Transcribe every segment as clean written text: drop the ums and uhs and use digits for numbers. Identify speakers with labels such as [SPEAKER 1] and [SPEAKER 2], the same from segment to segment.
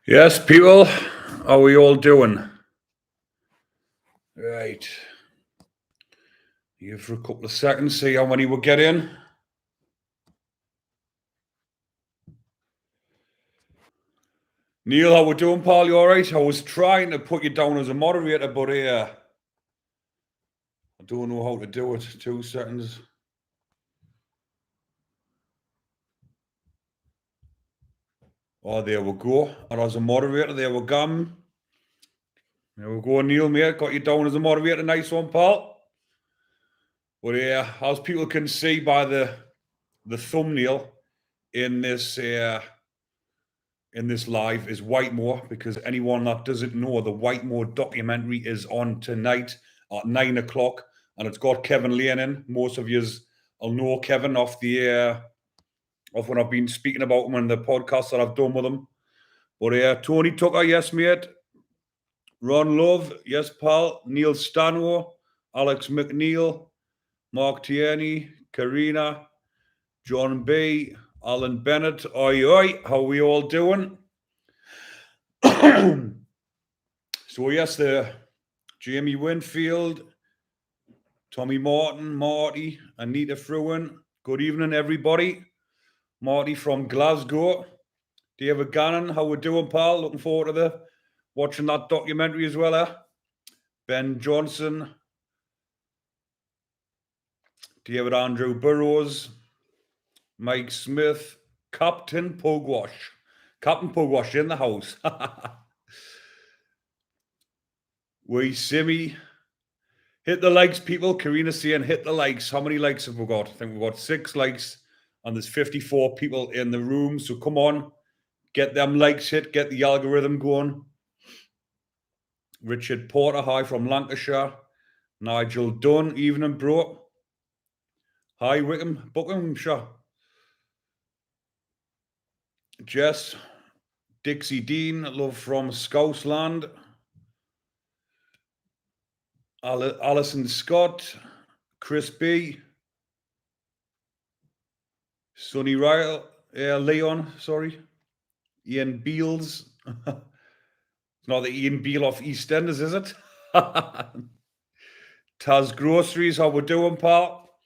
[SPEAKER 1] Yes, people, how are we all doing? Right. Here for a couple of seconds, see how many we get in. Neil, how we doing, pal? You all right? I was trying to put you down as a moderator, but I don't know how to do it. 2 seconds. Oh, there we go. And as a moderator, there we go. There we go, Neil, mate. Got you down as a moderator. Nice one, pal. But as people can see by the thumbnail in this live is Whitemoor, because anyone that doesn't know, the Whitemoor documentary is on tonight at 9 o'clock, and it's got Kevin Lane in. Most of you will know Kevin off when I've been speaking about him in the podcast that I've done with him. But Tony Tucker, yes, mate. Ron Love, yes, pal. Neil Stanwo, Alex McNeil, Mark Tierney, Karina, John B, Alan Bennett. Oi, oi, how we all doing? So yes, the Jamie Winfield, Tommy Martin, Marty, Anita Fruin. Good evening, everybody. Marty from Glasgow. David Gannon, how we doing, pal? Looking forward to watching that documentary as well, eh? Ben Johnson, David Andrew Burrows, Mike Smith, Captain Pugwash. Captain Pugwash in the house. We Simmy. Hit the likes, people. Karina saying hit the likes. How many likes have we got? I think we've got 6 likes, and there's 54 people in the room. So come on, get them likes hit, get the algorithm going. Richard Porter, hi from Lancashire. Nigel Dunn, evening, bro. Hi, Wickham, Buckinghamshire. Jess, Dixie Dean, love from Scousland. Alison Scott, Chris B, Sonny Ryle, Leon, sorry, Ian Beals. It's not the Ian Beale off EastEnders, is it? Taz Groceries, how we doing, pal?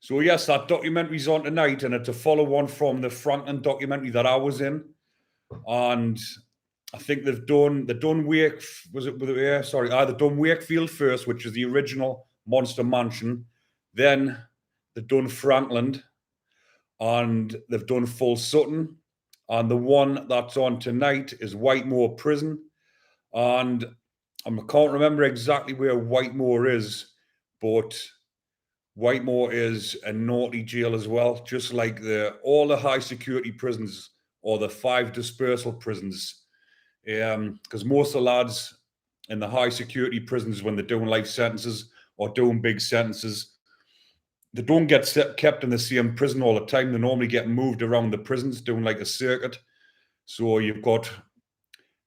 [SPEAKER 1] So yes, that documentary's on tonight, and it's a follow-on from the Franklin documentary that I was in. And I think they've done Wakefield first, which is the original Monster Mansion. Then they've done Franklin, and they've done Full Sutton, and the one that's on tonight is Whitemoor Prison. And I can't remember exactly where Whitemoor is, but Whitemoor is a naughty jail as well, just like all the high security prisons or the 5 dispersal prisons. Because most of the lads in the high security prisons, when they're doing life sentences or doing big sentences, they don't get kept in the same prison all the time. They normally get moved around the prisons, doing like a circuit. So you've got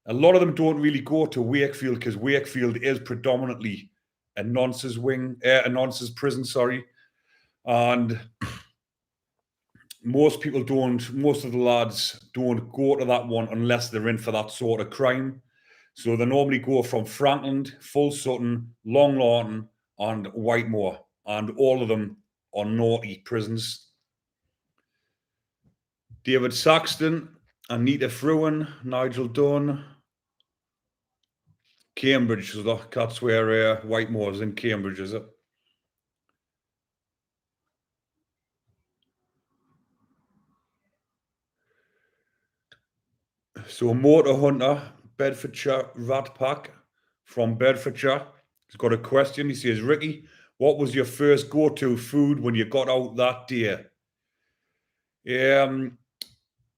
[SPEAKER 1] a lot of them don't really go to Wakefield, because Wakefield is predominantly a nonces prison, sorry. And most of the lads don't go to that one unless they're in for that sort of crime. So they normally go from Franklin, Full Sutton, Long Lawton, and Whitemoor, and all of them are naughty prisons. David Saxton, Anita Fruin, Nigel Dunn, Cambridge. So that's where Whitemoor is, in Cambridge, is it? So Motor Hunter, Bedfordshire Rat Pack from Bedfordshire. He's got a question. He says, Ricky, what was your first go-to food when you got out that day?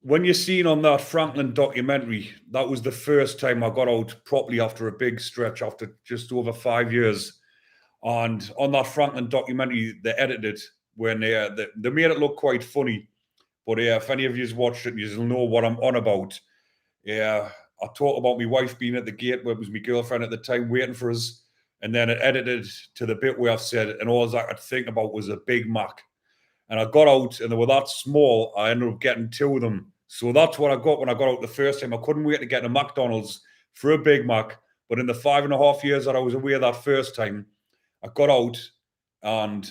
[SPEAKER 1] When you're seen on that Franklin documentary, that was the first time I got out properly after a big stretch, after just over 5 years. And on that Franklin documentary, they edited when they made it look quite funny. But if any of you's watched it, you'll know what I'm on about. Yeah, I talk about my wife being at the gate, where it was my girlfriend at the time, waiting for us. And then it edited to the bit where I've said, and all I could think about was a Big Mac. And I got out, and they were that small, I ended up getting 2 of them. So that's what I got when I got out the first time. I couldn't wait to get to McDonald's for a Big Mac. But in the 5.5 years that I was away that first time, I got out and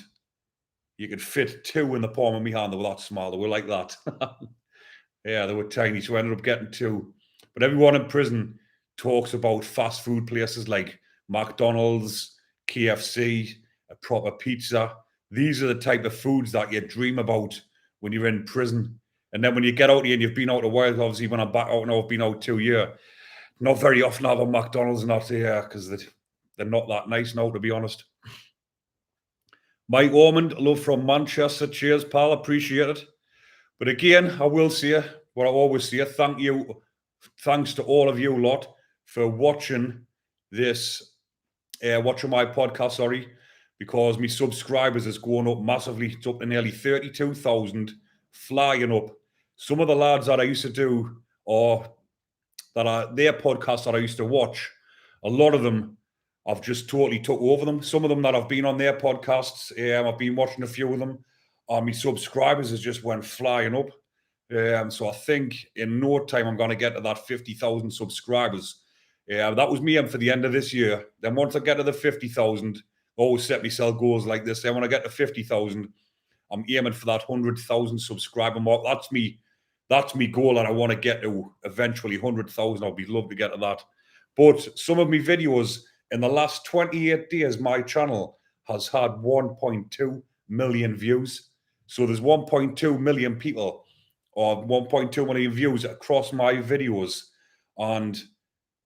[SPEAKER 1] you could fit two in the palm of my hand. They were that small. They were like that. Yeah, they were tiny. So I ended up getting two. But everyone in prison talks about fast food places like McDonald's, KFC, a proper pizza. These are the type of foods that you dream about when you're in prison. And then when you get out here and you've been out a while, obviously when I'm back out now, I've been out 2 years. Not very often I have a McDonald's not here because they're not that nice now, to be honest. Mike Ormond, love from Manchester. Cheers, pal. Appreciate it. But again, I will say what I always say. Thanks to all of you lot for watching this, watching my podcast, sorry, because my subscribers is going up massively. It's up to nearly 32,000, flying up. Some of the lads that I used to do, or that are their podcasts that I used to watch, a lot of them I've just totally took over them. Some of them that I've been on their podcasts, I've been watching a few of them. My subscribers has just went flying up. So I think in no time I'm going to get to that 50,000 subscribers. That was me aim for the end of this year. Then once I get to the 50,000, always set myself goals like this. Then when I get to 50,000, I'm aiming for that 100,000 subscriber mark. That's me goal that I want to get to eventually 100,000. I'd love to get to that. But some of my videos in the last 28 days, my channel has had 1.2 million views. So there's 1.2 million people or 1.2 million views across my videos. And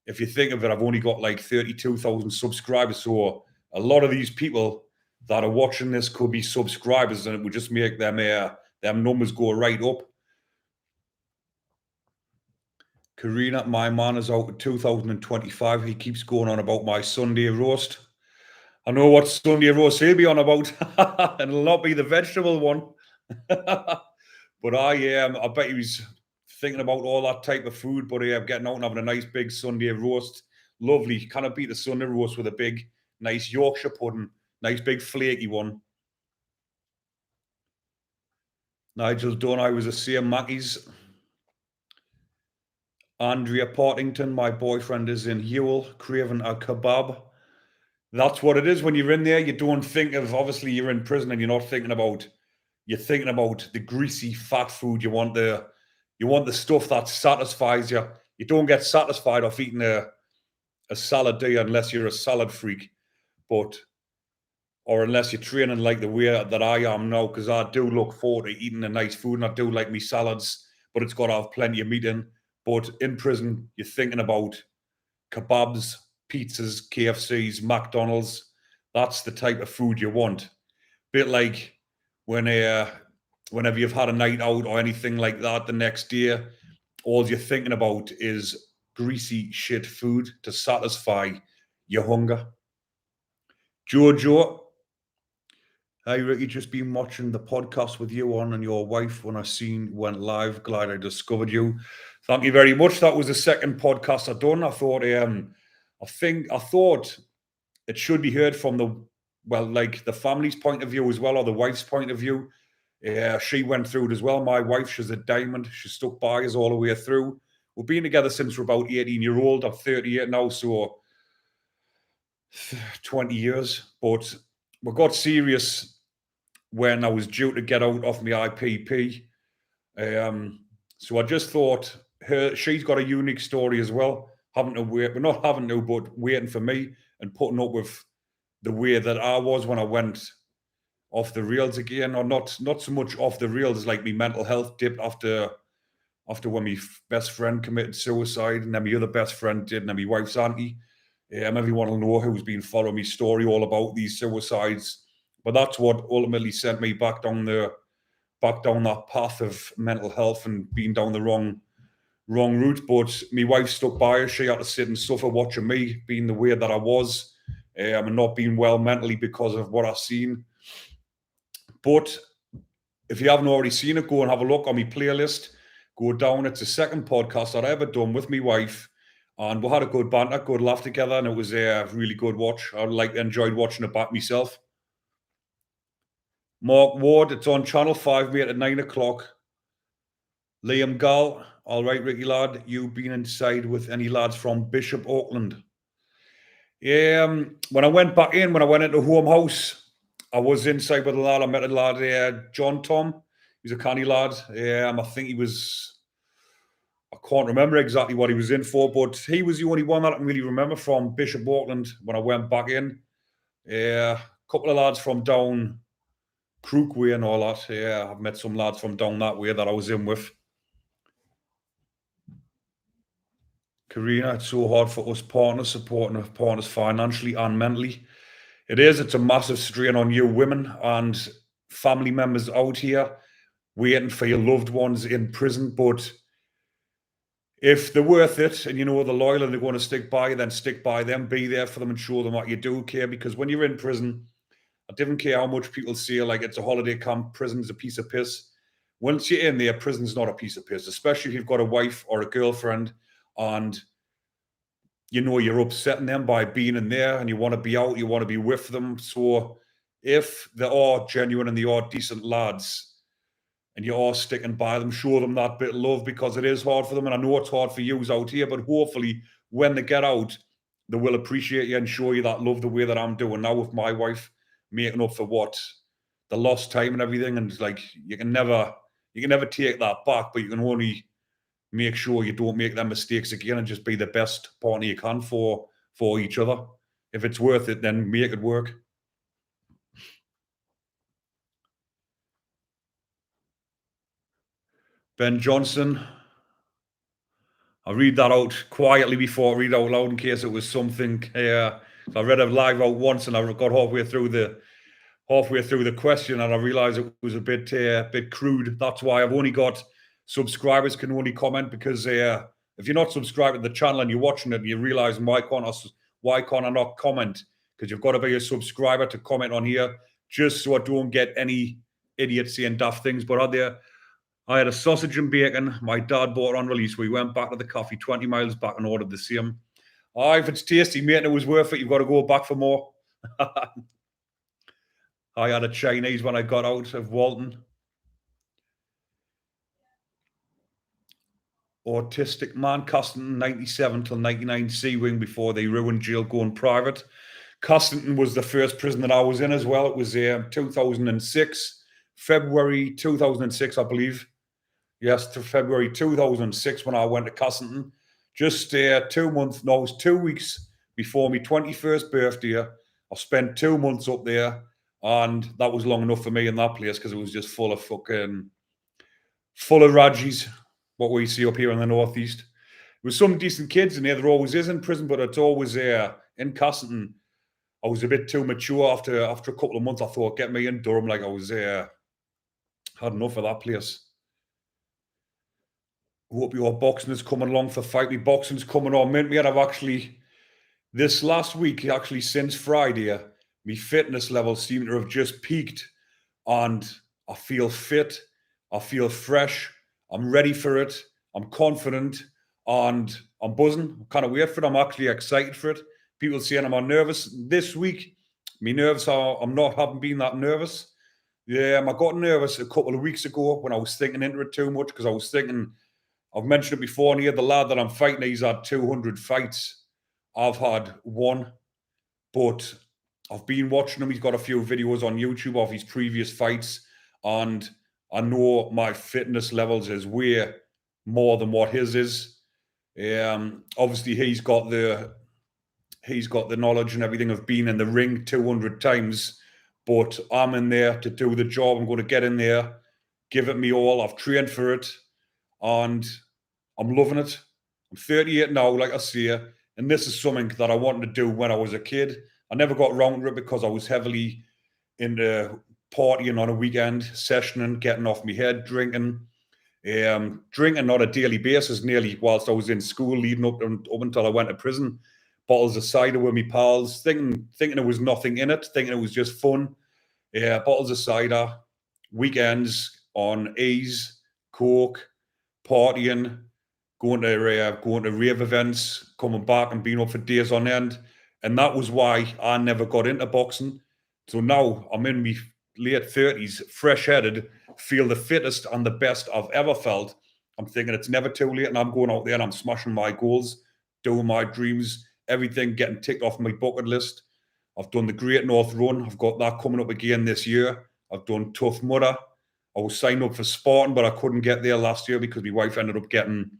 [SPEAKER 1] if you think of it, I've only got like 32,000 subscribers. So a lot of these people that are watching this could be subscribers, and it would just make them numbers go right up. Karina, my man is out in 2025. He keeps going on about my Sunday roast. I know what Sunday roast he'll be on about, and it'll not be the vegetable one. But I bet he was thinking about all that type of food. But getting out and having a nice big Sunday roast, lovely. Kind of beat the Sunday roast with a big, nice Yorkshire pudding, nice big flaky one. Nigel Dunn, I was the same Mackey's. Andrea Partington, my boyfriend is in Ewell, craving a kebab. That's what it is when you're in there. You don't think of, obviously you're in prison and you're thinking about the greasy fat food. You want the stuff that satisfies you. You don't get satisfied off eating a salad, do you, unless you're a salad freak, or unless you're training like the way that I am now, because I do look forward to eating a nice food and I do like me salads, but it's got to have plenty of meat in. But in prison, you're thinking about kebabs, pizzas, KFCs, McDonald's. That's the type of food you want. Bit like whenever you've had a night out or anything like that the next day, all you're thinking about is greasy shit food to satisfy your hunger. Jojo, hi Ricky, just been watching the podcast with you on and your wife when I went live. Glad I discovered you. Thank you very much. That was the second podcast I've done. I thought it should be heard from the family's point of view as well, or the wife's point of view. She went through it as well. My wife, she's a diamond. She stuck by us all the way through. We've been together since we're about 18-year-old. I'm 38 now, so 20 years. But we got serious when I was due to get out of my IPP. So I just thought she's got a unique story as well. Waiting for me and putting up with the way that I was when I went off the rails again, or not so much off the rails, like my mental health dipped after when my best friend committed suicide, and then my other best friend did, and then my wife's auntie. Everyone will know who's been following my story all about these suicides. But that's what ultimately sent me back down that path of mental health and being down the wrong route. But my wife stuck by us. She had to sit and suffer watching me being the way that I was, and not being well mentally because of what I've seen. But if you haven't already seen it, go and have a look on my playlist. Go down. It's the second podcast that I ever done with my wife, and we had a good banter, good laugh together, and it was a really good watch. I enjoyed watching it back myself. Mark Ward, it's on Channel 5, mate, at 9 o'clock. Liam Gall, all right, Ricky lad, you been inside with any lads from Bishop Auckland? Yeah, when I went back in, when I went into home house, I was inside with a lad. I met a lad there, John Tom. He's a canny lad. I think he was, I can't remember exactly what he was in for, but he was the only one that I can really remember from Bishop Auckland when I went back in. Yeah, a couple of lads from down Crookway and all that. Yeah, I've met some lads from down that way that I was in with. Karina, it's so hard for us partners supporting our partners financially and mentally. It is. It's a massive strain on you women and family members out here waiting for your loved ones in prison. But if they're worth it and you know they're loyal and they're going to stick by you, then stick by them, be there for them and show them what you do care. Because when you're in prison, I don't care how much people say like it's a holiday camp, prison's a piece of piss. Once you're in there, prison's not a piece of piss, especially if you've got a wife or a girlfriend and you know you're upsetting them by being in there and you want to be out, you want to be with them. So if they are genuine and they are decent lads and you are sticking by them, show them that bit of love because it is hard for them. And I know it's hard for you out here, but hopefully when they get out, they will appreciate you and show you that love the way that I'm doing now with my wife, making up for what the lost time and everything. And like you can never take that back, but you can only make sure you don't make them mistakes again and just be the best partner you can for each other. If it's worth it, then make it work. Ben Johnson, I read that out quietly before I read out loud in case it was something. I read it live out once and I got halfway through the question and I realized it was a bit crude. That's why I've only got subscribers can only comment because if you're not subscribed to the channel and you're watching it and you realize why can't I not comment? Because you've got to be a subscriber to comment on here just so I don't get any idiots saying daft things. But I had a sausage and bacon. My dad bought it on release. We went back to the coffee 20 miles back and ordered the same. If it's tasty, mate, and it was worth it, you've got to go back for more. I had a Chinese when I got out of Walton. Autistic man, Castleton 97 till 99 C-Wing before they ruined jail going private. Castleton was the first prison that I was in as well. It was 2006, February 2006, I believe. Yes, to February 2006 when I went to Castleton. Just 2 months, no, it was 2 weeks before my 21st birthday. I spent 2 months up there and that was long enough for me in that place because it was just full of Rajis, what we see up here in the northeast. There was some decent kids in there. There always is in prison, but it's always in Castleton. I was a bit too mature after a couple of months. I thought, get me in Durham. Like I was had enough of that place. Hope your boxing is coming along for Fight Me. Boxing's coming on, mint me. And I've actually this last week, actually since Friday, my fitness levels seem to have just peaked, and I feel fit. I feel fresh. I'm ready for it. I'm confident and I'm buzzing. I can't wait for it. I'm actually excited for it. People saying I'm nervous. This week, my nerves are, haven't been that nervous. Yeah, I got nervous a couple of weeks ago when I was thinking into it too much because I was thinking, I've mentioned it before, and here the lad that I'm fighting, he's had 200 fights. I've had one, but I've been watching him. He's got a few videos on YouTube of his previous fights, and I know my fitness levels is way more than what his is. Obviously, he's got the knowledge and everything of being in the ring 200 times, but I'm in there to do the job. I'm going to get in there, give it me all. I've trained for it, and I'm loving it. I'm 38 now, like I say, and this is something that I wanted to do when I was a kid. I never got around to it because I was heavily into partying on a weekend, sessioning, getting off my head, drinking on a daily basis, nearly whilst I was in school, leading up until I went to prison. Bottles of cider with my pals, thinking there was nothing in it, thinking it was just fun. Bottles of cider, weekends on E's, coke, partying, going to rave events, coming back and being up for days on end. And that was why I never got into boxing. So now I'm in my late 30s, fresh-headed, feel the fittest and the best I've ever felt. I'm thinking it's never too late, and I'm going out there and I'm smashing my goals, doing my dreams, everything getting ticked off my bucket list. I've done the Great North Run. I've got that coming up again this year. I've done Tough Mudder. I was signed up for Spartan, but I couldn't get there last year because my wife ended up getting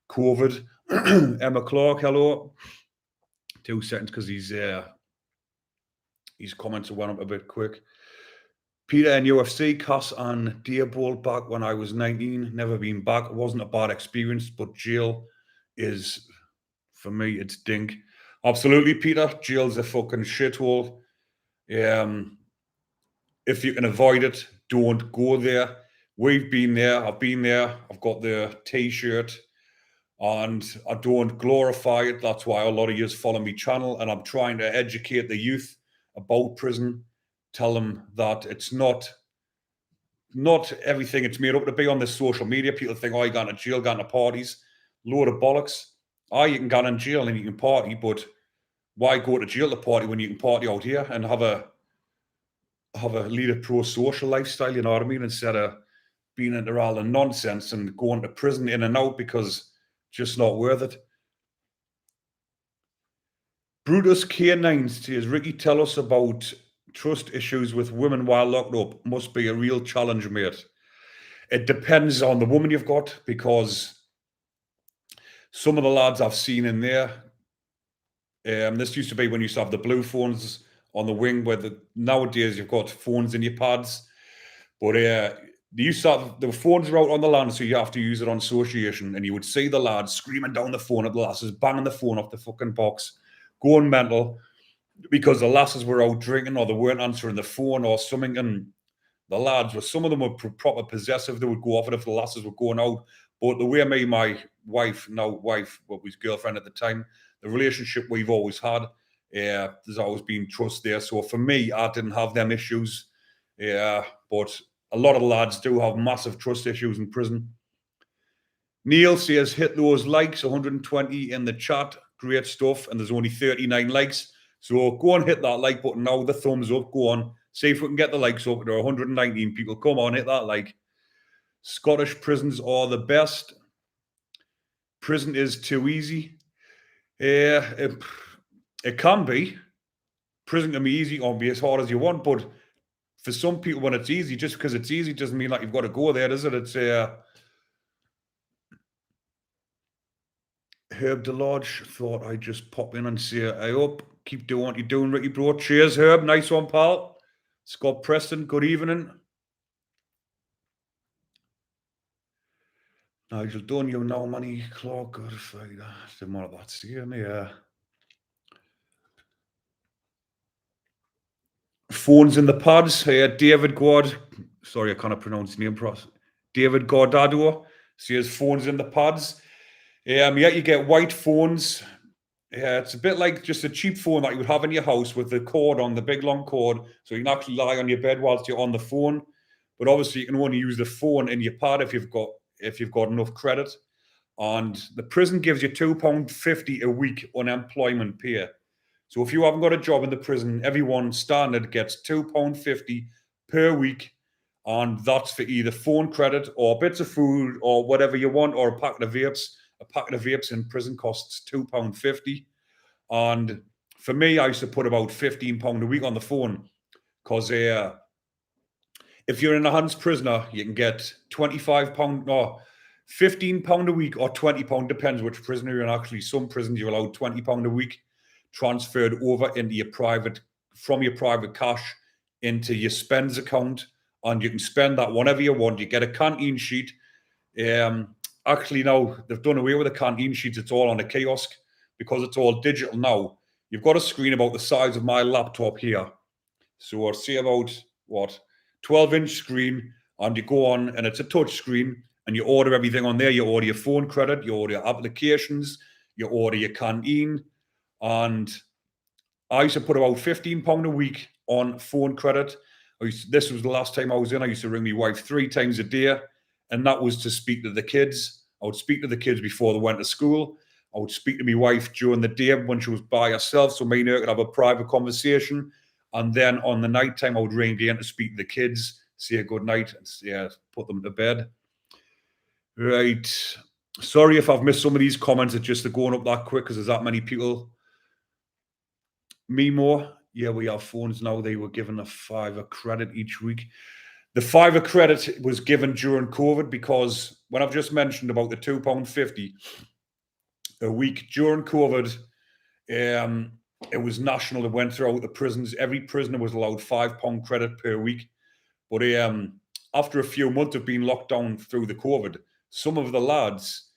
[SPEAKER 1] COVID. Emma Clark, hello. 2 seconds because his comments went up a bit quick. Peter in UFC, Cass and Dearbolt back when I was 19. Never been back. It wasn't a bad experience, but jail is, for me, it's dink. Absolutely, Peter. Jail's a fucking shithole. If you can avoid it, don't go there. We've been there. I've been there. I've got the T-shirt, and I don't glorify it. That's why a lot of you follow me channel, and I'm trying to educate the youth about prison. Tell them that it's not everything it's made up to be on this social media. People think, oh, you going to jail, going to parties. Load of bollocks. Oh, you can go in jail and you can party, but why go to jail to party when you can party out here and have a lead a pro-social lifestyle, you know what I mean, instead of being into all the nonsense and going to prison in and out because just not worth it. Brutus K9 says, Ricky, tell us about trust issues with women while locked up. Must be a real challenge, mate. It depends on the woman you've got, because some of the lads I've seen in there, this used to be when you used to have the blue phones on the wing, where nowadays you've got phones in your pads. But the phones are out on the land, so you have to use it on association, and you would see the lads screaming down the phone at the lasses, banging the phone off the fucking box, going mental, because the lasses were out drinking or they weren't answering the phone or something. And the lads some of them were proper possessive. They would go off it if the lasses were going out. But the way my wife, what was girlfriend at the time, the relationship we've always had, there's always been trust there. So for me, I didn't have them issues. But a lot of lads do have massive trust issues in prison. Neil says, hit those likes, 120 in the chat. Great stuff. And there's only 39 likes. So go and hit that like button now, the thumbs up. Go on. See if we can get the likes up. There are 119 people. Come on, hit that like. Scottish prisons are the best. Prison is too easy. It can be. Prison can be easy or be as hard as you want. But for some people, when it's easy, just because it's easy doesn't mean like you've got to go there, does it? It's Herb DeLodge thought I'd just pop in and say, I hope, keep doing what you're doing, Ricky bro. Cheers, Herb. Nice one, pal. Scott Preston, good evening. Nigel Dunn, you know, Manny Clark, good fight. The more of that's here, yeah. Phones in the pads. David Gord, sorry, I can't pronounce his name. David Gordado says phones in the pads. Yeah, you get white phones. Yeah, it's a bit like just a cheap phone that you would have in your house with the cord on, the big long cord, so you can actually lie on your bed whilst you're on the phone. But obviously, you can only use the phone in your pad if you've got enough credit. And the prison gives you £2.50 a week unemployment pay. So if you haven't got a job in the prison, everyone standard gets £2.50 per week. And that's for either phone credit or bits of food or whatever you want, or a packet of vapes. A packet of vapes in prison costs £2.50. And for me, I used to put about £15 a week on the phone, because if you're an enhanced prisoner, you can get £25 or £15 a week or £20, depends which prisoner you're in. Actually, some prisons you're allowed £20 a week transferred over into from your private cash into your spends account, and you can spend that whenever you want. You get a canteen sheet. Actually, now they've done away with the canteen sheets. It's all on a kiosk because it's all digital now. You've got a screen about the size of my laptop here. So I'd say about 12-inch screen, and you go on, and it's a touch screen, and you order everything on there. You order your phone credit, you order your applications, you order your canteen. And I used to put about £15 a week on phone credit. This was the last time I was in. I used to ring my wife 3 times a day, and that was to speak to the kids. I would speak to the kids before they went to school. I would speak to my wife during the day when she was by herself, so me and her could have a private conversation. And then on the night time, I would ring again to speak to the kids, say good night, and put them to bed. Right. Sorry if I've missed some of these comments. It's just they're going up that quick because there's that many people. Me more. Yeah, we have phones now. They were given a £5 credit each week. The £5 credit was given during COVID because when I've just mentioned about the £2.50 a week during COVID, it was national. It went throughout the prisons. Every prisoner was allowed £5 credit per week. But after a few months of being locked down through the COVID, some of the lads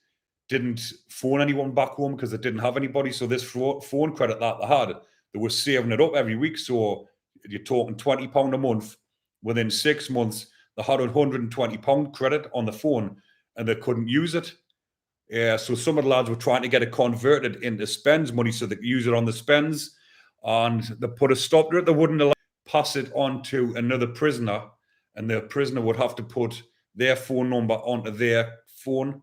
[SPEAKER 1] didn't phone anyone back home because they didn't have anybody. So this phone credit that they had, they were saving it up every week. So you're talking £20 a month. Within 6 months, they had £120 credit on the phone and they couldn't use it. So some of the lads were trying to get it converted into spends money so they could use it on the spends. And they put a stop to it. They wouldn't allow pass it on to another prisoner, and the prisoner would have to put their phone number onto their phone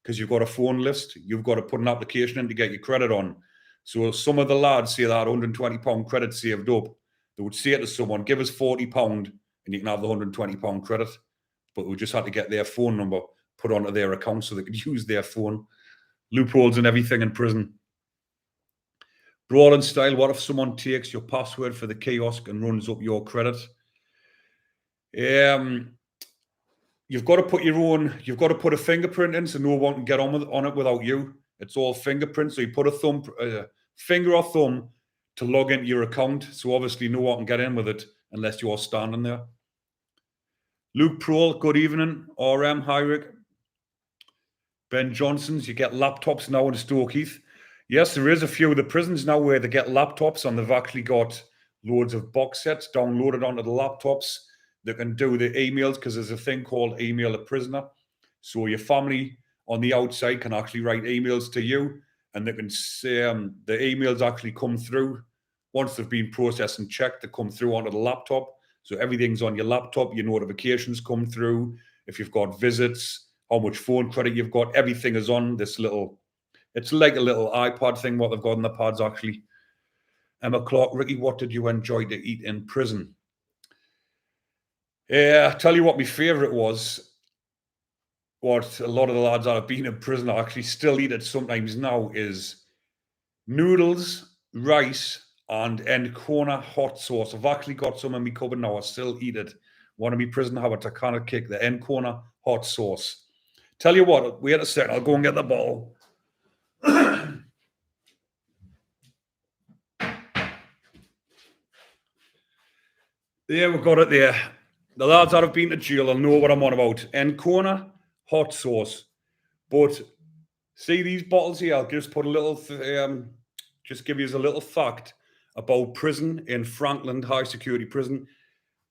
[SPEAKER 1] because you've got a phone list. You've got to put an application in to get your credit on. So some of the lads say they had £120 credit saved up. They would say to someone, give us £40 and you can have the £120 credit. But we just had to get their phone number put onto their account so they could use their phone. Loopholes and everything in prison. Brawling style, what if someone takes your password for the kiosk and runs up your credit? You've got to put a fingerprint in so no one can get on it without you. It's all fingerprint. So you put a finger or thumb to log into your account. So obviously no one can get in with it unless you're standing there. Luke Prohl, good evening. RM, hi Rick. Ben Johnson's, you get laptops now in Stoke Heath. Yes, there is a few of the prisons now where they get laptops and they've actually got loads of box sets downloaded onto the laptops that can do the emails because there's a thing called email a prisoner. So your family on the outside can actually write emails to you and they can say the emails actually come through. Once they've been processed and checked, they come through onto the laptop. So everything's on your laptop, your notifications come through. If you've got visits, how much phone credit you've got, everything is on this little, it's like a little iPad thing, what they've got in the pads actually. Emma Clark, Ricky, what did you enjoy to eat in prison? Yeah, I tell you what my favourite was, what a lot of the lads that have been in prison actually still eat it sometimes now, is noodles, rice, and Encona hot sauce. I've actually got some in my cupboard now. I still eat it. One of my prison habits I cannot kick, the Encona hot sauce. Tell you what, wait a second, I'll go and get the bottle. There, we've got it there. The lads that have been to jail will know what I'm on about. Encona hot sauce. But see these bottles here, I'll just put a little, just give you a little fact about prison in Franklin High Security Prison.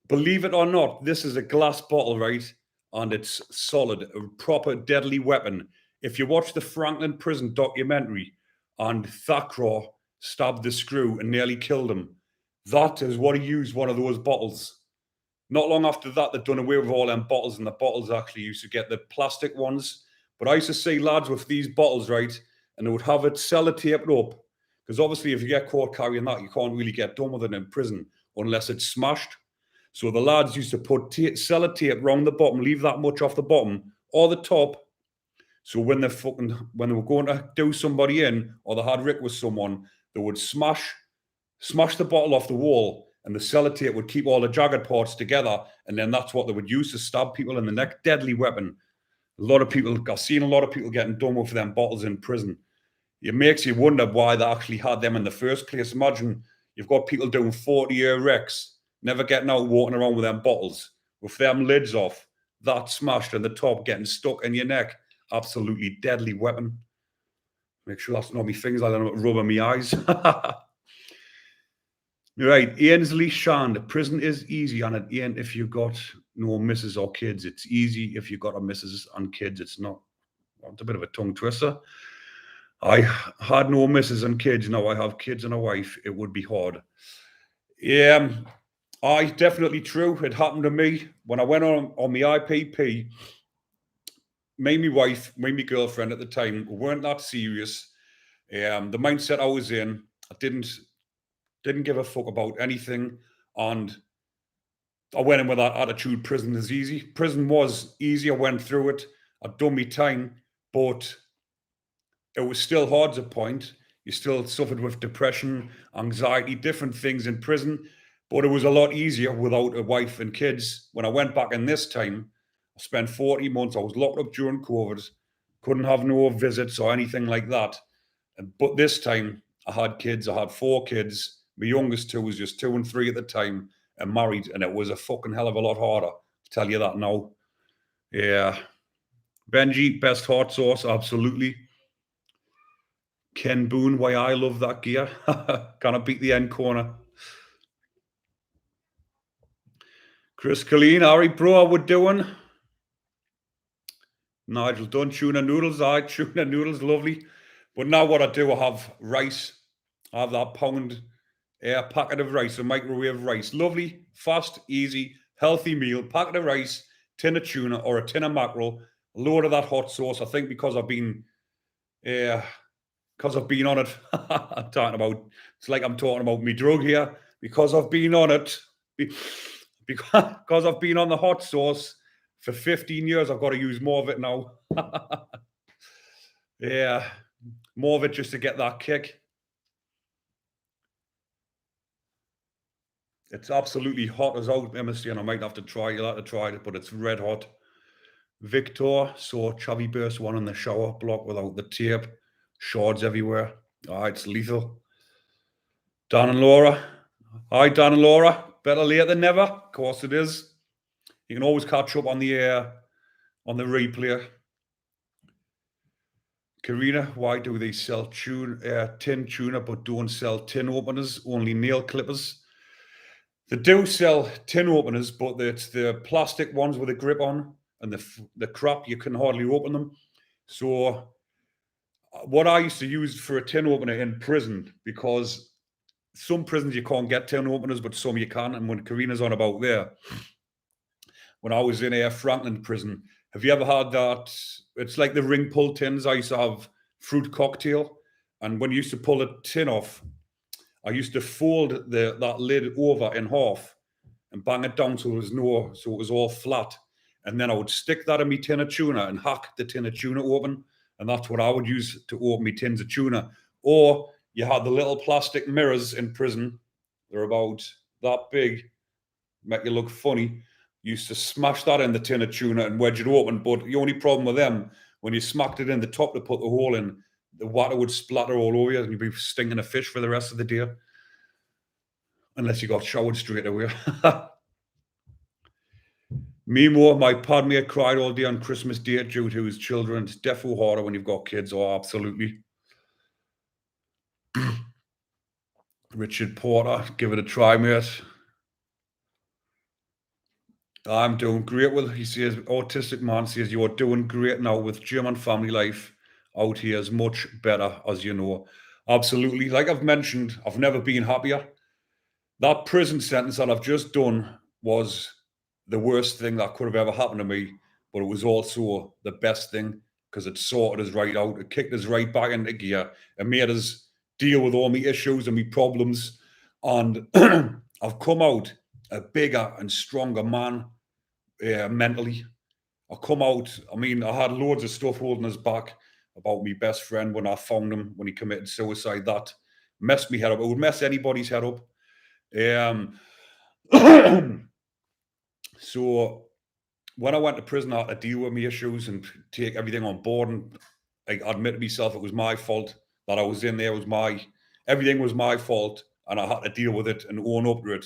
[SPEAKER 1] Believe it or not, this is a glass bottle, right? And it's solid, a proper deadly weapon. If you watch the Franklin prison documentary and Thakrar stabbed the screw and nearly killed him, that is what he used, one of those bottles. Not long after that, they'd done away with all them bottles, and the bottles actually used to get the plastic ones. But I used to see lads with these bottles, right? And they would have it sellotaped up. Because obviously, if you get caught carrying that, you can't really get done with it in prison unless it's smashed. So the lads used to put sellotape round the bottom, leave that much off the bottom or the top. So when they were going to do somebody in, or they had Rick with someone, they would smash the bottle off the wall, and the sellotape would keep all the jagged parts together, and then that's what they would use to stab people in the neck. Deadly weapon. I've seen a lot of people getting done with them bottles in prison. It makes you wonder why they actually had them in the first place. Imagine you've got people doing 40-year wrecks, never getting out, walking around with them bottles, with them lids off, that smashed and the top getting stuck in your neck. Absolutely deadly weapon. Make sure that's not my fingers. I don't know, rubbing my eyes. Right, Ainsley Shand. Prison is easy, and it ain't if you got no missus or kids. It's easy if you got a missus and kids. It's not. It's a bit of a tongue twister. I had no missus and kids. Now I have kids and a wife. It would be hard. Yeah, definitely true. It happened to me when I went on my IPP. Me, my wife, my girlfriend at the time weren't that serious. The mindset I was in, I didn't give a fuck about anything, and I went in with that attitude. Prison is easy. Prison was easy. I went through it. I'd done my time, but it was still hard at a point. You still suffered with depression, anxiety, different things in prison, but it was a lot easier without a wife and kids. When I went back in this time, I spent 40 months. I was locked up during COVID, couldn't have no visits or anything like that. But this time, I had kids. I had 4 kids. My youngest two was just 2 and 3 at the time and married, and it was a fucking hell of a lot harder. I'll tell you that now. Yeah. Benji, best hot sauce, absolutely. Ken Boone, why I love that gear. Gonna beat the end corner. Chris Colleen, Harry, bro, how we doing? Nigel, done tuna noodles. Tuna noodles, lovely. But now what I do, I have rice. I have that pound packet of rice, a microwave rice. Lovely, fast, easy, healthy meal. Packet of rice, tin of tuna or a tin of mackerel, a load of that hot sauce. I think because I've been on it. I'm talking about, it's like I'm talking about me drug here. Because I've been on it. Because I've been on the hot sauce for 15 years, I've got to use more of it now. Yeah, more of it just to get that kick. It's absolutely hot as out, MSC, and I might have to try. You'll have to try it, but it's red hot. Victor, so Chavi burst one in the shower block without the tape. Shards everywhere. It's lethal. Dan and Laura. Hi, Dan and Laura. Better late than never. Of course it is. You can always catch up on the replay. Karina, why do they sell tin tuna but don't sell tin openers, only nail clippers? They do sell tin openers, but it's the plastic ones with a grip on, and the crap, you can hardly open them. So what I used to use for a tin opener in prison, because some prisons you can't get tin openers, but some you can. And when Karina's on about there, when I was in a Franklin prison, have you ever had that? It's like the ring pull tins. I used to have fruit cocktail, and when you used to pull a tin off, I used to fold that lid over in half and bang it down so it was all flat. And then I would stick that in my tin of tuna and hack the tin of tuna open. And that's what I would use to open my tins of tuna. Or you had the little plastic mirrors in prison. They're about that big, make you look funny. You used to smash that in the tin of tuna and wedge it open. But the only problem with them, when you smacked it in the top to put the hole in, the water would splatter all over you and you'd be stinking a fish for the rest of the day. Unless you got showered straight away. Meanwhile, my podmate cried all day on Christmas Day due to his children. It's defo harder when you've got kids. Oh, absolutely. Richard Porter, give it a try, mate. I'm doing great with, he says, autistic man says, you're doing great now with gym and family life out here is much better, as you know. Absolutely. Like I've mentioned, I've never been happier. That prison sentence that I've just done was the worst thing that could have ever happened to me, but it was also the best thing because it sorted us right out. It kicked us right back into gear. It made us deal with all my issues and my problems. And I've come out a bigger and stronger man mentally. I come out, I mean, I had loads of stuff holding us back about my best friend when I found him, when he committed suicide. That messed me head up. It would mess anybody's head up. So when I went to prison, I had to deal with my issues and take everything on board and admit to myself it was my fault that I was in there. Everything was my fault, and I had to deal with it and own up to it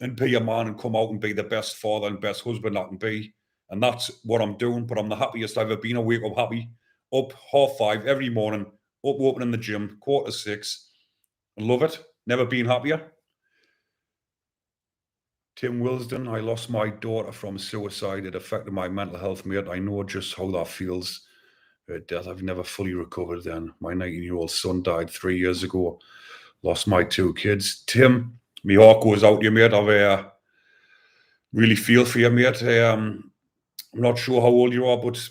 [SPEAKER 1] and be a man and come out and be the best father and best husband I can be. And that's what I'm doing. But I'm the happiest I've ever been. I wake up happy, up 5:30 every morning, up opening the gym, 5:45. I love it. Never been happier. Tim Wilsden, I lost my daughter from suicide. It affected my mental health, mate. I know just how that feels. Death, I've never fully recovered then. My 19-year-old son died 3 years ago. Lost my 2 kids. Tim, my heart goes out to you, mate. I really feel for you, mate. I'm not sure how old you are, but a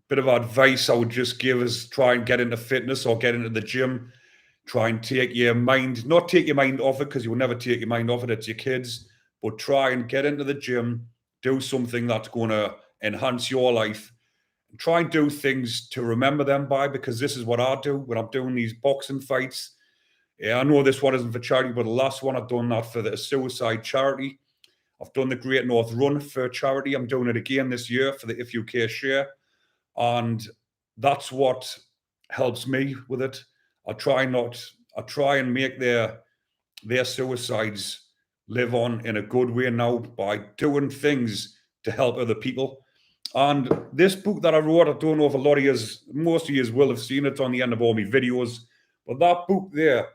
[SPEAKER 1] bit of advice I would just give is try and get into fitness or get into the gym. Try and not take your mind off it, because you will never take your mind off it. It's your kids. But try and get into the gym, do something that's going to enhance your life try and do things to remember them by, because this is what I do when I'm doing these boxing fights. Yeah, I know this one isn't for charity, but the last one I've done that for the suicide charity. I've done the Great North Run for charity. I'm doing it again this year for the If You Care Share. And that's what helps me with it. I try and make their suicides live on in a good way now by doing things to help other people. And this book that I wrote, I don't know if a lot of you, most of you will have seen it on the end of all my videos, but that book there,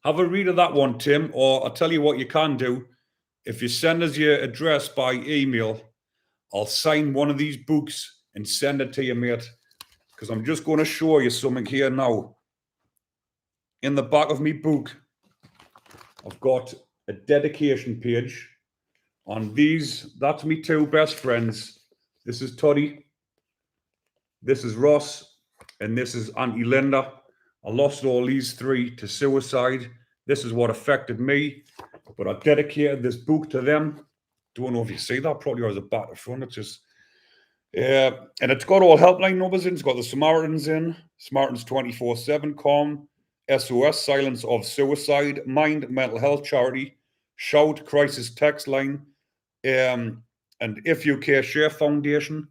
[SPEAKER 1] have a read of that one, Tim, or I'll tell you what you can do. If you send us your address by email, I'll sign one of these books and send it to you, mate, because I'm just going to show you something here now. In the back of my book, I've got a dedication page on these. That's me two best friends. This is Toddy, this is Ross, and this is Auntie Linda. I lost all these three to suicide. This is what affected me, but I dedicated this book to them. Don't know if you see that, probably as a back to front. It's just, and it's got all helpline numbers in. It's got the Samaritans in, Samaritans 24/7, COM, SOS, Silence of Suicide, Mind Mental Health Charity, Shout Crisis Text Line, and If You Care Share Foundation,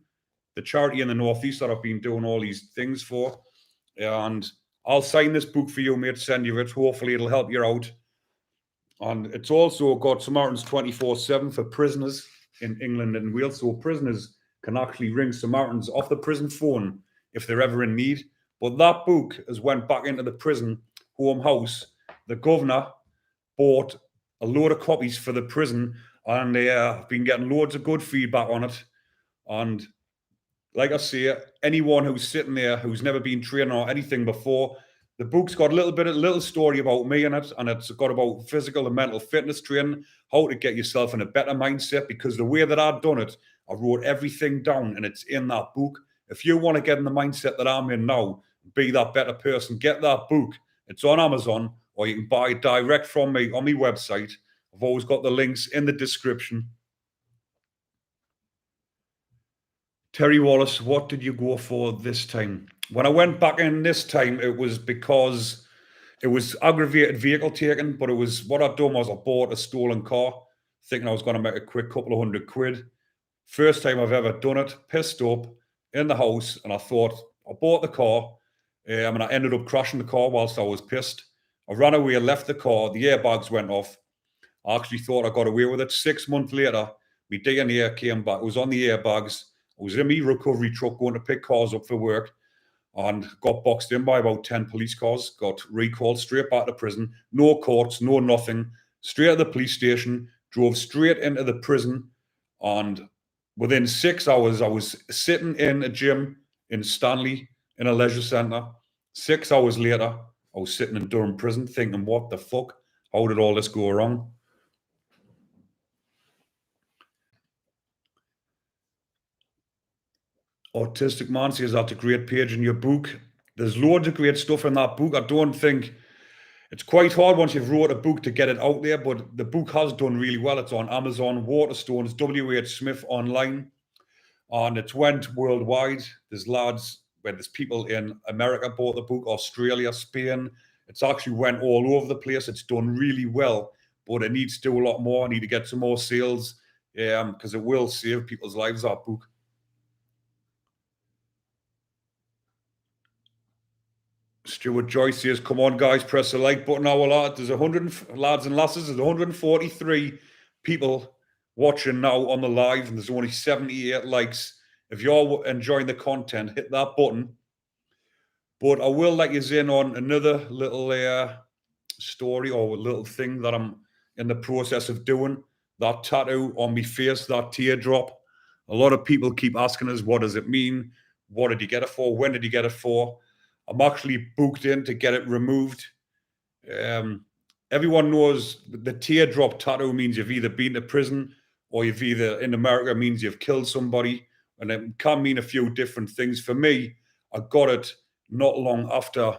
[SPEAKER 1] the charity in the Northeast that I've been doing all these things for. And I'll sign this book for you, mate, send you it. Hopefully it'll help you out. And it's also got Samaritans 24/7 for prisoners in England and Wales. So prisoners can actually ring Samaritans off the prison phone if they're ever in need. But that book has went back into the prison home house. The governor bought a load of copies for the prison, and they have been getting loads of good feedback on it. And like I say, anyone who's sitting there who's never been trained or anything before, the book's got a little story about me in it, and it's got about physical and mental fitness training, how to get yourself in a better mindset. Because the way that I've done it, I wrote everything down, and it's in that book. If you want to get in the mindset that I'm in now, be that better person, get that book. It's on Amazon, or you can buy it direct from me on my website. I've always got the links in the description. Terry Wallace, what did you go for this time? When I went back in this time, it was because it was aggravated vehicle taking, but it was, what I'd done was I bought a stolen car, thinking I was going to make a quick couple of £100. First time I've ever done it, pissed up in the house, and I thought, I bought the car, and I ended up crashing the car whilst I was pissed. I ran away, left the car, the airbags went off. I actually thought I got away with it. 6 months later, my DNA came back. It was on the airbags. I was in my recovery truck going to pick cars up for work, and got boxed in by about 10 police cars, got recalled straight back to prison, no courts, no nothing, straight to the police station, drove straight into the prison, and within 6 hours, I was sitting in a gym in Stanley in a leisure centre. 6 hours later, I was sitting in Durham prison thinking, what the fuck? How did all this go wrong? Autistic Man says that's a great page in your book. There's loads of great stuff in that book. I don't think it's quite hard once you've wrote a book to get it out there, but the book has done really well. It's on Amazon, Waterstones, W.H. Smith online, and it's went worldwide. There's people in America bought the book, Australia, Spain. It's actually went all over the place. It's done really well, but it needs to do a lot more. I need to get some more sales, because it will save people's lives, that book. Stuart Joyce says, come on, guys, press the like button. Now, there's 100, lads and lasses, there's 143 people watching now on the live, and there's only 78 likes. If you're enjoying the content, hit that button. But I will let you in on another little story or little thing that I'm in the process of doing. That tattoo on my face, that teardrop. A lot of people keep asking us, what does it mean? What did you get it for? When did you get it for? I'm actually booked in to get it removed. Everyone knows the teardrop tattoo means you've either been to prison, or you've either, in America, means you've killed somebody. And it can mean a few different things. For me, I got it not long after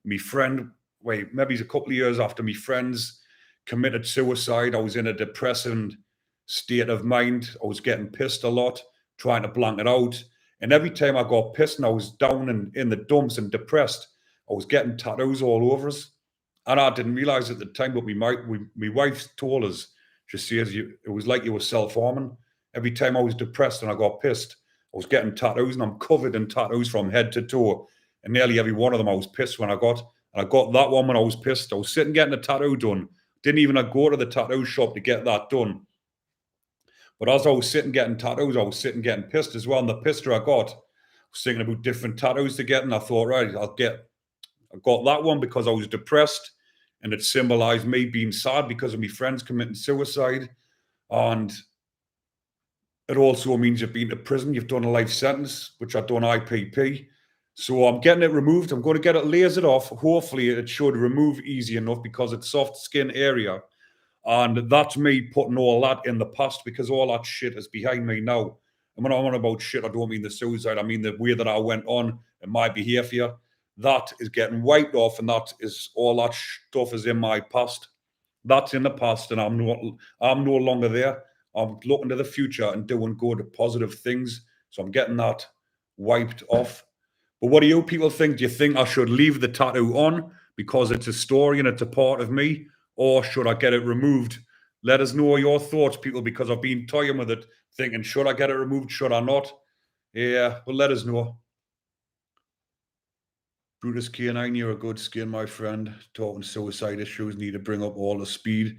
[SPEAKER 1] maybe a couple of years after my friends committed suicide. I was in a depressing state of mind. I was getting pissed a lot, trying to blank it out. And every time I got pissed and I was down in the dumps and depressed, I was getting tattoos all over us. And I didn't realize at the time, but my wife told us, she says, it was like you were self-harming. Every time I was depressed and I got pissed, I was getting tattoos, and I'm covered in tattoos from head to toe. And nearly every one of them I was pissed when I got. And I got that one when I was pissed. I was sitting getting a tattoo done. Didn't even go to the tattoo shop to get that done. But as I was sitting getting tattoos, I was sitting getting pissed as well. And the pisser I got, I was thinking about different tattoos to get. And I thought, right, I got that one because I was depressed. And it symbolized me being sad because of my friends committing suicide. And it also means you've been to prison, you've done a life sentence, which I've done IPP. So I'm getting it removed. I'm going to get it lasered off. Hopefully it should remove easy enough because it's soft skin area. And that's me putting all that in the past because all that shit is behind me now. And when I'm on about shit, I don't mean the suicide. I mean the way that I went on and my behavior. That is getting wiped off, and that is all that stuff is in my past. That's in the past, and I'm no longer there. I'm looking to the future and doing good, positive things. So I'm getting that wiped off. But what do you people think? Do you think I should leave the tattoo on because it's a story and it's a part of me? Or should I get it removed? Let us know your thoughts, people, because I've been toying with it, thinking, should I get it removed? Should I not? Yeah, well, let us know. Brutus K9, you're a good skin, my friend. Talking suicide issues, need to bring up all the speed.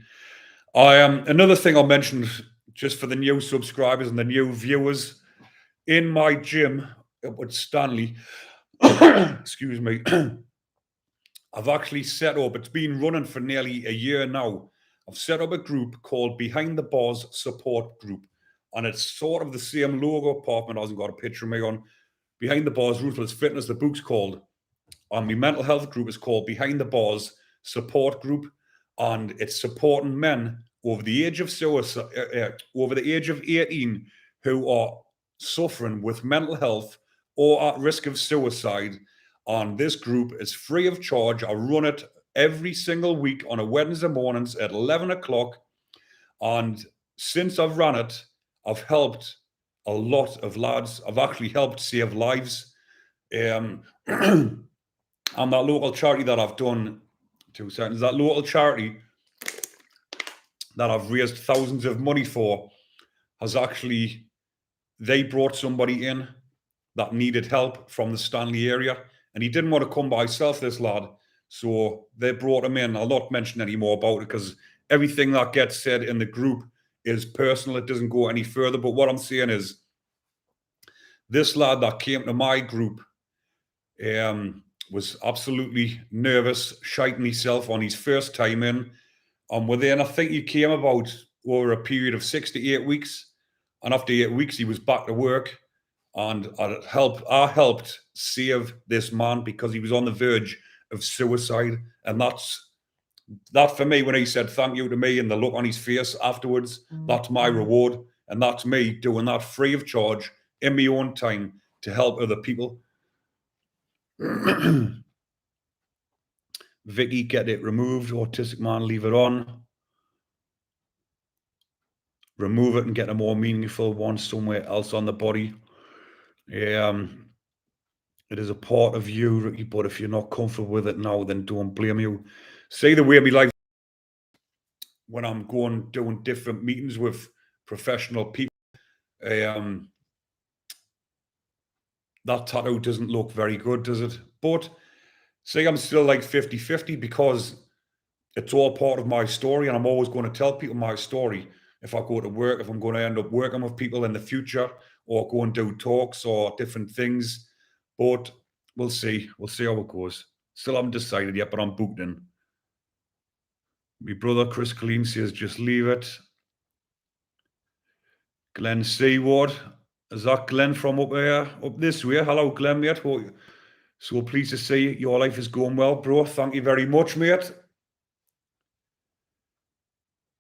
[SPEAKER 1] I am another thing I'll mention just for the new subscribers and the new viewers. In my gym up at Stanley, excuse me, I've actually set up, it's been running for nearly a year now. I've set up a group called Behind the Bars Support Group. And it's sort of the same logo. Apartment hasn't got a picture of me on. Behind the Bars Ruthless Fitness, the book's called. And my mental health group is called Behind the Bars Support Group. And it's supporting men over the age of over the age of 18 who are suffering with mental health or at risk of suicide. And this group is free of charge. I run it every single week on a Wednesday mornings at 11 o'clock. And since I've run it, I've helped a lot of lads. I've actually helped save lives. And that local charity that I've done, 2 seconds, that local charity that I've raised thousands of money for has actually, they brought somebody in that needed help from the Stanley area. And he didn't want to come by himself, this lad. So they brought him in. I'll not mention any more about it because everything that gets said in the group is personal. It doesn't go any further. But what I'm saying is, this lad that came to my group was absolutely nervous, shiting himself on his first time in. And within, I think he came about over a period of 6 to 8 weeks. And after 8 weeks, he was back to work. And I helped save this man because he was on the verge of suicide. And that for me, when he said thank you to me and the look on his face afterwards, that's my reward. And that's me doing that free of charge in my own time to help other people. Vicky, get it removed. Autistic man, leave it on. Remove it and get a more meaningful one somewhere else on the body. It is a part of you, Ricky, but if you're not comfortable with it now, then don't blame you. See the way me life when I'm going doing different meetings with professional people. That tattoo doesn't look very good, does it? But see, I'm still like 50-50 because it's all part of my story, and I'm always going to tell people my story. If I go to work, if I'm going to end up working with people in the future or go and do talks or different things. But we'll see. We'll see how it goes. Still haven't decided yet, but I'm booked in. My brother Chris Colleen says, just leave it. Glenn Seaward. Is that Glenn from up here? Up this way? Hello, Glenn, mate. So pleased to see your life is going well, bro. Thank you very much, mate.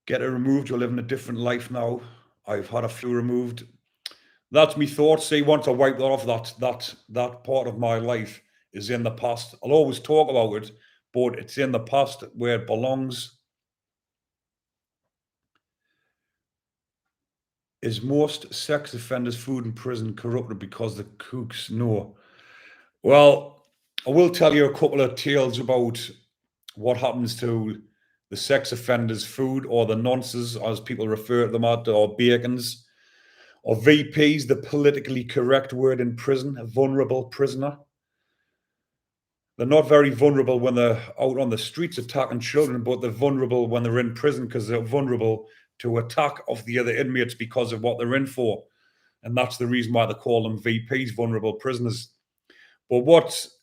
[SPEAKER 1] Get it removed. You're living a different life now. I've had a few removed. That's me thoughts. See, once I wipe that off, that part of my life is in the past. I'll always talk about it, but it's in the past where it belongs. Is most sex offenders' food in prison corrupted because the cooks? No. Well, I will tell you a couple of tales about what happens to the sex offenders' food, or the nonces, as people refer to them at, or bacons, or VPs, the politically correct word in prison, a vulnerable prisoner. They're not very vulnerable when they're out on the streets attacking children, but they're vulnerable when they're in prison because they're vulnerable to attack of the other inmates because of what they're in for. And that's the reason why they call them VPs, vulnerable prisoners. But what's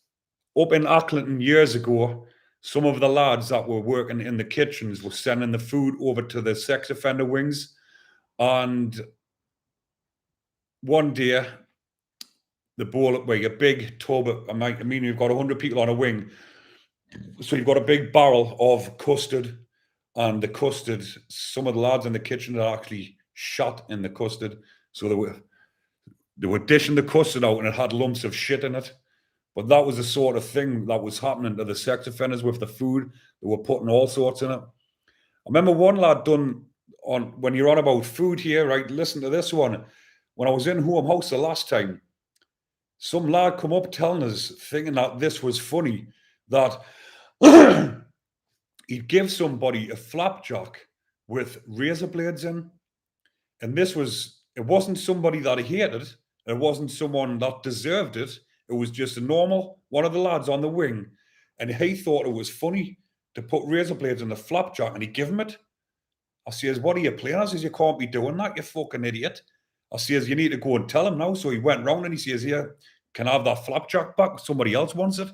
[SPEAKER 1] up in Accrington years ago, some of the lads that were working in the kitchens were sending the food over to the sex offender wings. And one day, the bowl, where a big tub, you've got 100 people on a wing. So you've got a big barrel of custard, and the custard, some of the lads in the kitchen had actually shot in the custard. So they were dishing the custard out and it had lumps of shit in it. But that was the sort of thing that was happening to the sex offenders with the food. They were putting all sorts in it. I remember one lad when you're on about food here, right? Listen to this one. When I was in Home House the last time, some lad come up telling us, thinking that this was funny, that he'd give somebody a flapjack with razor blades in. And it wasn't somebody that he hated. It wasn't someone that deserved it. It was just a normal, one of the lads on the wing. And he thought it was funny to put razor blades in the flapjack, and he'd give him it. I says, what are you playing? I says, you can't be doing that, you fucking idiot. I says, you need to go and tell him now. So he went round and he says, here, can I have that flapjack back? Somebody else wants it.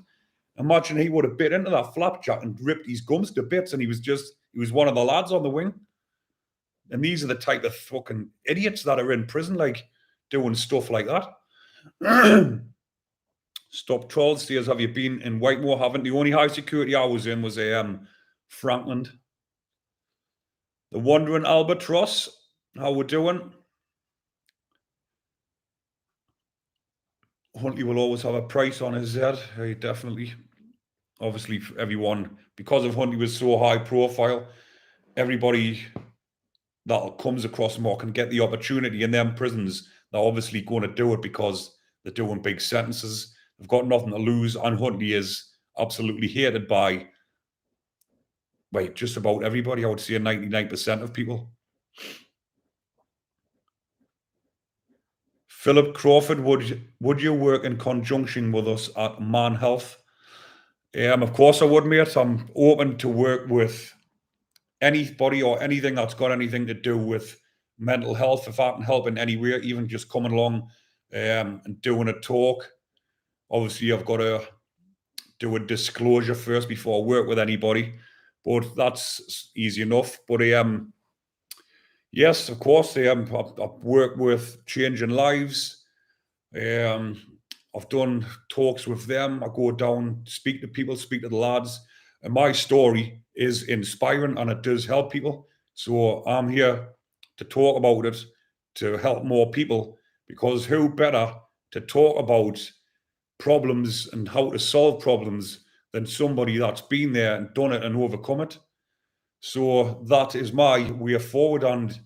[SPEAKER 1] Imagine he would have bit into that flapjack and ripped his gums to bits, and he was one of the lads on the wing. And these are the type of fucking idiots that are in prison, like, doing stuff like that. Stop Trolls says, have you been in Whitemoor? Haven't. The only high security I was in was Frankland. The Wandering Albatross, how we doing? Huntley will always have a price on his head. Hey, definitely. Obviously, everyone, because of Huntley was so high profile, everybody that comes across more can get the opportunity in them prisons. They're obviously going to do it because they're doing big sentences. They've got nothing to lose, and Huntley is absolutely hated by, just about everybody. I would say 99% of people. Philip Crawford, would you work in conjunction with us at Man Health? Of course I would, mate. I'm open to work with anybody or anything that's got anything to do with mental health. If I can help in any way, even just coming along and doing a talk. Obviously, I've got to do a disclosure first before I work with anybody, but that's easy enough. But yes, of course, I've worked with changing lives. I've done talks with them. I go down, speak to people, speak to the lads. And my story is inspiring and it does help people. So I'm here to talk about it, to help more people, because who better to talk about problems and how to solve problems than somebody that's been there and done it and overcome it. So that is my way forward. And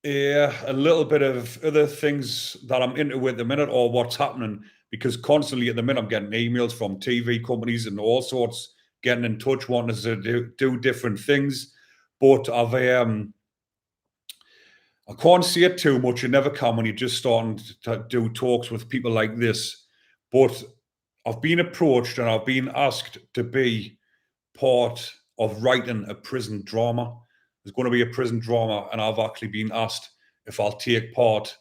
[SPEAKER 1] a little bit of other things that I'm into at the minute, or what's happening, because constantly at the minute I'm getting emails from TV companies and all sorts, getting in touch, wanting us to do different things. But I can't say it too much. You never can when you're just starting to do talks with people like this. But I've been approached and I've been asked to be part of writing a prison drama. There's going to be a prison drama, and I've actually been asked if I'll take part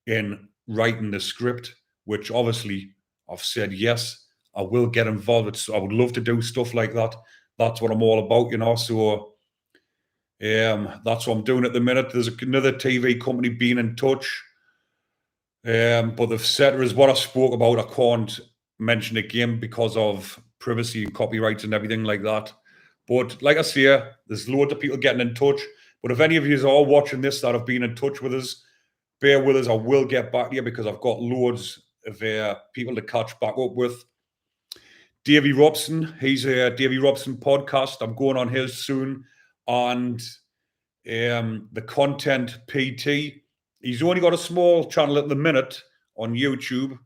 [SPEAKER 1] in writing the script, which obviously I've said yes, I will get involved. So I would love to do stuff like that. That's what I'm all about, So that's what I'm doing at the minute. There's another TV company being in touch, but they've said is what I spoke about. I can't mention again because of privacy and copyrights and everything like that. But like I say, there's loads of people getting in touch. But if any of you are watching this that have been in touch with us, bear with us. I will get back to you because I've got loads of people to catch back up with. Davy Robson, he's a Davy Robson podcast. I'm going on his soon. And the content PT. He's only got a small channel at the minute on YouTube,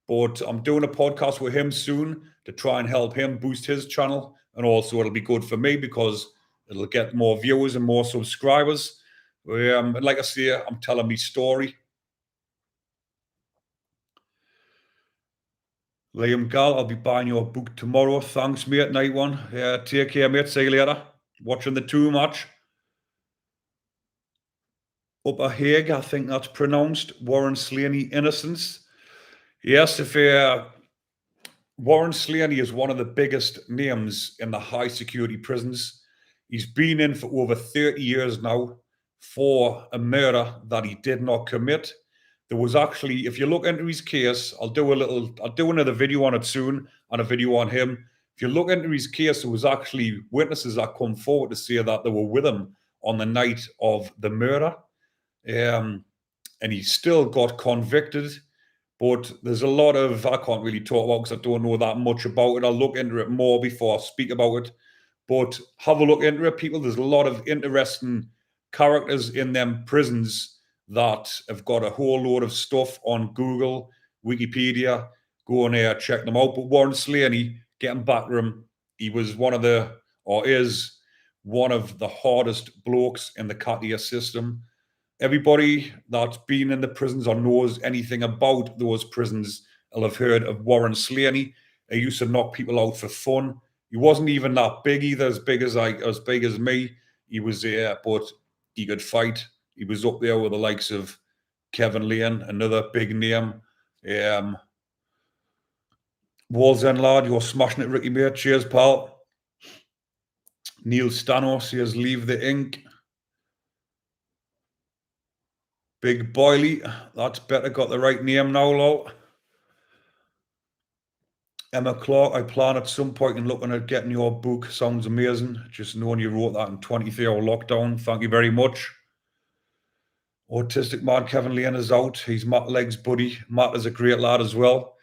[SPEAKER 1] but I'm doing a podcast with him soon to try and help him boost his channel. And also it'll be good for me because it'll get more viewers and more subscribers. And like I say, I'm telling me story. Liam Gall, I'll be buying your book tomorrow. Thanks, mate. Night one. Yeah, take care, mate. See you later. Watching the 2 match. Upper Hague, I think that's pronounced. Warren Slaney, Innocence. Yes, if Warren Slaney is one of the biggest names in the high security prisons. He's been in for over 30 years now for a murder that he did not commit. There was actually, if you look into his case, I'll do another video on it soon and a video on him. If you look into his case, there was actually witnesses that come forward to say that they were with him on the night of the murder. And he still got convicted. But there's a lot of, I can't really talk about because I don't know that much about it. I'll look into it more before I speak about it. But have a look into it, people. There's a lot of interesting characters in them prisons that have got a whole load of stuff on Google, Wikipedia. Go on there, check them out. But Warren Slaney, getting back to him, he was is one of the hardest blokes in the Katia system. Everybody that's been in the prisons or knows anything about those prisons will have heard of Warren Slaney. He used to knock people out for fun. He wasn't even that big either, as big as me. He was there, but he could fight. He was up there with the likes of Kevin Lane, another big name. Walls End lad, you're smashing it, Ricky mate. Cheers, pal. Neil Stano says, leave the ink. Big Boily, that's better. Got the right name now, lol. Emma Clark, I plan at some point in looking at getting your book. Sounds amazing. Just knowing you wrote that in 23-hour lockdown. Thank you very much. Autistic man Kevin Lane is out. He's Matt Legg's buddy. Matt is a great lad as well.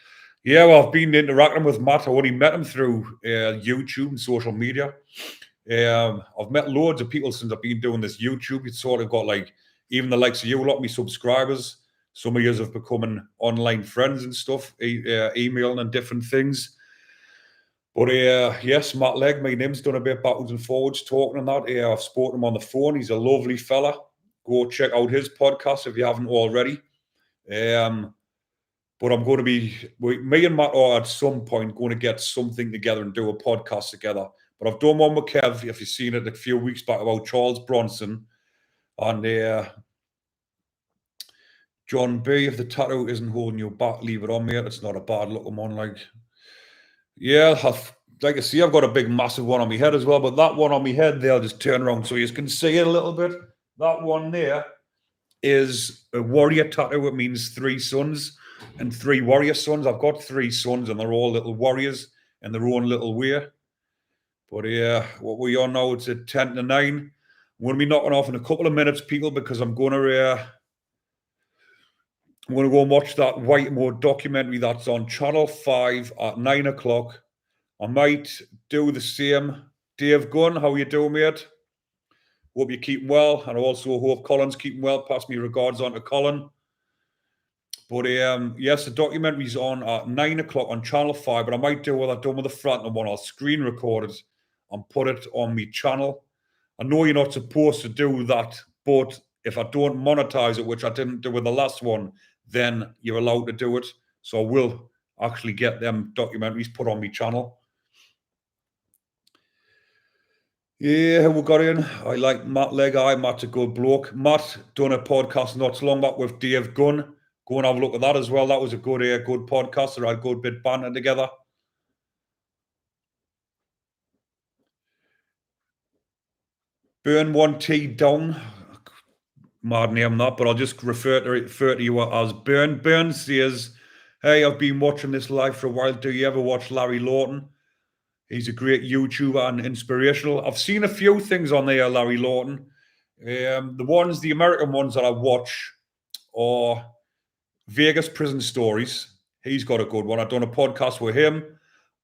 [SPEAKER 1] Yeah, well, I've been interacting with Matt. I only met him through YouTube and social media. I've met loads of people since I've been doing this YouTube. It's sort of got like, even the likes of you, a lot of me subscribers. Some of you have become online friends and stuff, emailing and different things. But yes, Matt Legg, my name's done a bit backwards and forwards talking on that. I've spoken to him on the phone. He's a lovely fella. Go check out his podcast if you haven't already. But I'm going to be, me and Matt are at some point going to get something together and do a podcast together. But I've done one with Kev, if you've seen it a few weeks back, about Charles Bronson. And John B, if the tattoo isn't holding you back, leave it on, mate. It's not a bad looking one. Like I see, I've got a big, massive one on my head as well. But that one on my head there, I'll just turn around so you can see it a little bit. That one there is a warrior tattoo. It means 3 sons and 3 warrior sons. I've got 3 sons and they're all little warriors in their own little way. But what we are now, it's at 10 to 9. I'm going to be knocking off in a couple of minutes, people, because I'm going to go and watch that Whitemoor documentary that's on Channel 5 at 9 o'clock. I might do the same. Dave Gunn, how you doing, mate? Hope you're keeping well. And I also hope Colin's keeping well. Pass me regards on to Colin. But yes, the documentary's on at 9 o'clock on Channel 5. But I might do what I've done with the Frampton one. I'll screen record it and put it on my channel. I know you're not supposed to do that, but if I don't monetize it, which I didn't do with the last one, then you're allowed to do it. So I will actually get them documentaries put on my channel. Yeah, we got in. I like Matt Legg. Matt's a good bloke. Matt done a podcast not so long back with Dave Gunn. Go and have a look at that as well. That was a good podcast. They had a good bit banter together. Burn 1T down. Mad name that, but I'll just refer to you as Burn. Burn says, hey, I've been watching this live for a while. Do you ever watch Larry Lawton? He's a great YouTuber and inspirational. I've seen a few things on there, Larry Lawton. The American ones that I watch are Vegas Prison Stories. He's got a good one. I've done a podcast with him.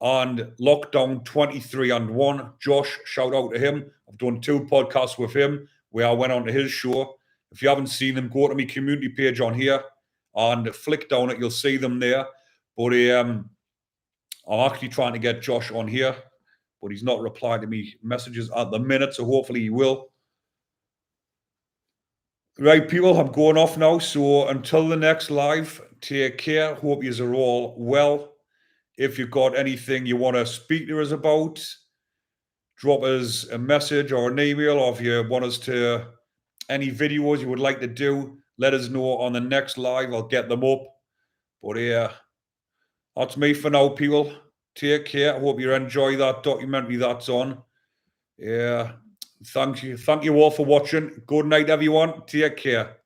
[SPEAKER 1] And Lockdown 23 and 1. Josh, shout out to him. I've done 2 podcasts with him. where I went on to his show. If you haven't seen them, go to my community page on here and flick down it. You'll see them there. But I'm actually trying to get Josh on here, but he's not replying to me messages at the minute, so hopefully he will. Right, people, I'm going off now. So until the next live, take care. Hope you are all well. If you've got anything you want to speak to us about, drop us a message or an email, or if you want us to any videos you would like to do, let us know on the next live. I'll get them up. But yeah, that's me for now, people. Take care. I hope you enjoy that documentary that's on. Yeah. Thank you all for watching. Good night, everyone. Take care.